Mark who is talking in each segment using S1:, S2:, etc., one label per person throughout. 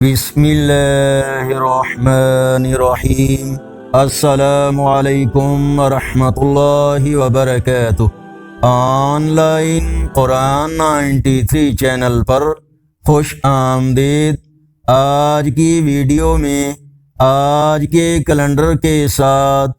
S1: بسم اللہ الرحمن الرحیم۔ السلام علیکم ورحمۃ اللہ وبرکاتہ۔ آن لائن قرآن 93 چینل پر خوش آمدید۔ آج کی ویڈیو میں آج کے کیلنڈر کے ساتھ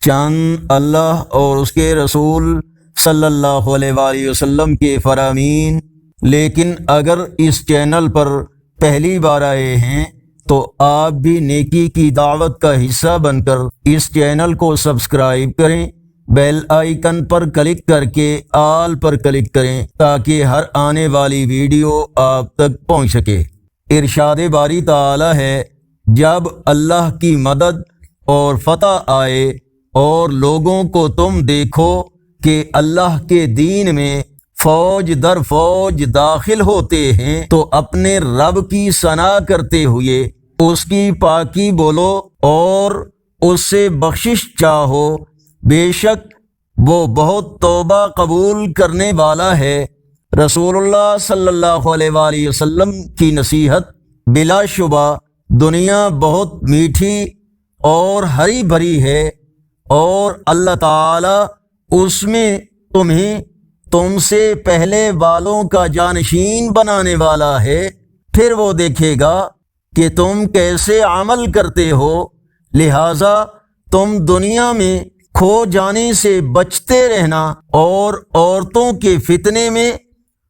S1: چند اللہ اور اس کے رسول صلی اللہ علیہ وآلہ وسلم کے فرامین، لیکن اگر اس چینل پر پہلی بار آئے ہیں تو آپ بھی نیکی کی دعوت کا حصہ بن کر اس چینل کو سبسکرائب کریں، بیل آئیکن پر کلک کر کے آل پر کلک کریں تاکہ ہر آنے والی ویڈیو آپ تک پہنچ سکے۔ ارشاد باری تعالی ہے، جب اللہ کی مدد اور فتح آئے اور لوگوں کو تم دیکھو کہ اللہ کے دین میں فوج در فوج داخل ہوتے ہیں تو اپنے رب کی ثنا کرتے ہوئے اس کی پاکی بولو اور اس سے بخشش چاہو، بے شک وہ بہت توبہ قبول کرنے والا ہے۔ رسول اللہ صلی اللہ علیہ وآلہ وسلم کی نصیحت، بلا شبہ دنیا بہت میٹھی اور ہری بھری ہے اور اللہ تعالی اس میں تم سے پہلے والوں کا جانشین بنانے والا ہے، پھر وہ دیکھے گا کہ تم کیسے عمل کرتے ہو، لہذا تم دنیا میں کھو جانے سے بچتے رہنا اور عورتوں کے فتنے میں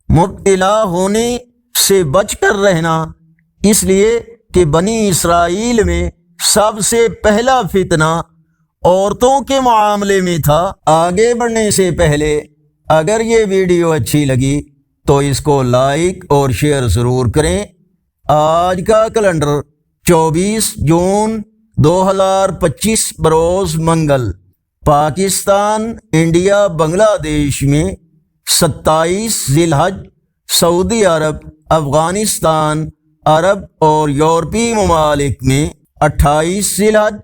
S1: مبتلا ہونے سے بچ کر رہنا، اس لیے کہ بنی اسرائیل میں سب سے پہلا فتنہ عورتوں کے معاملے میں تھا۔ آگے بڑھنے سے پہلے اگر یہ ویڈیو اچھی لگی تو اس کو لائک اور شیئر ضرور کریں۔ آج کا کیلنڈر 24 جون 2025 بروز منگل، پاکستان، انڈیا، بنگلہ دیش میں 27 ذی الحج، سعودی عرب، افغانستان، عرب اور یورپی ممالک میں 28 ذی الحج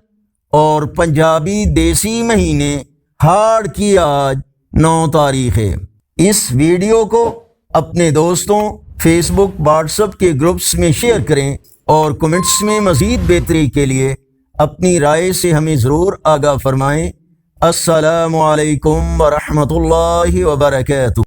S1: اور پنجابی دیسی مہینے ہاڑ کی آج 9 تاریخ ہے۔ اس ویڈیو کو اپنے دوستوں، فیس بک، واٹس ایپ کے گروپس میں شیئر کریں اور کمنٹس میں مزید بہتری کے لیے اپنی رائے سے ہمیں ضرور آگاہ فرمائیں۔ السلام علیکم ورحمۃ اللہ وبرکاتہ۔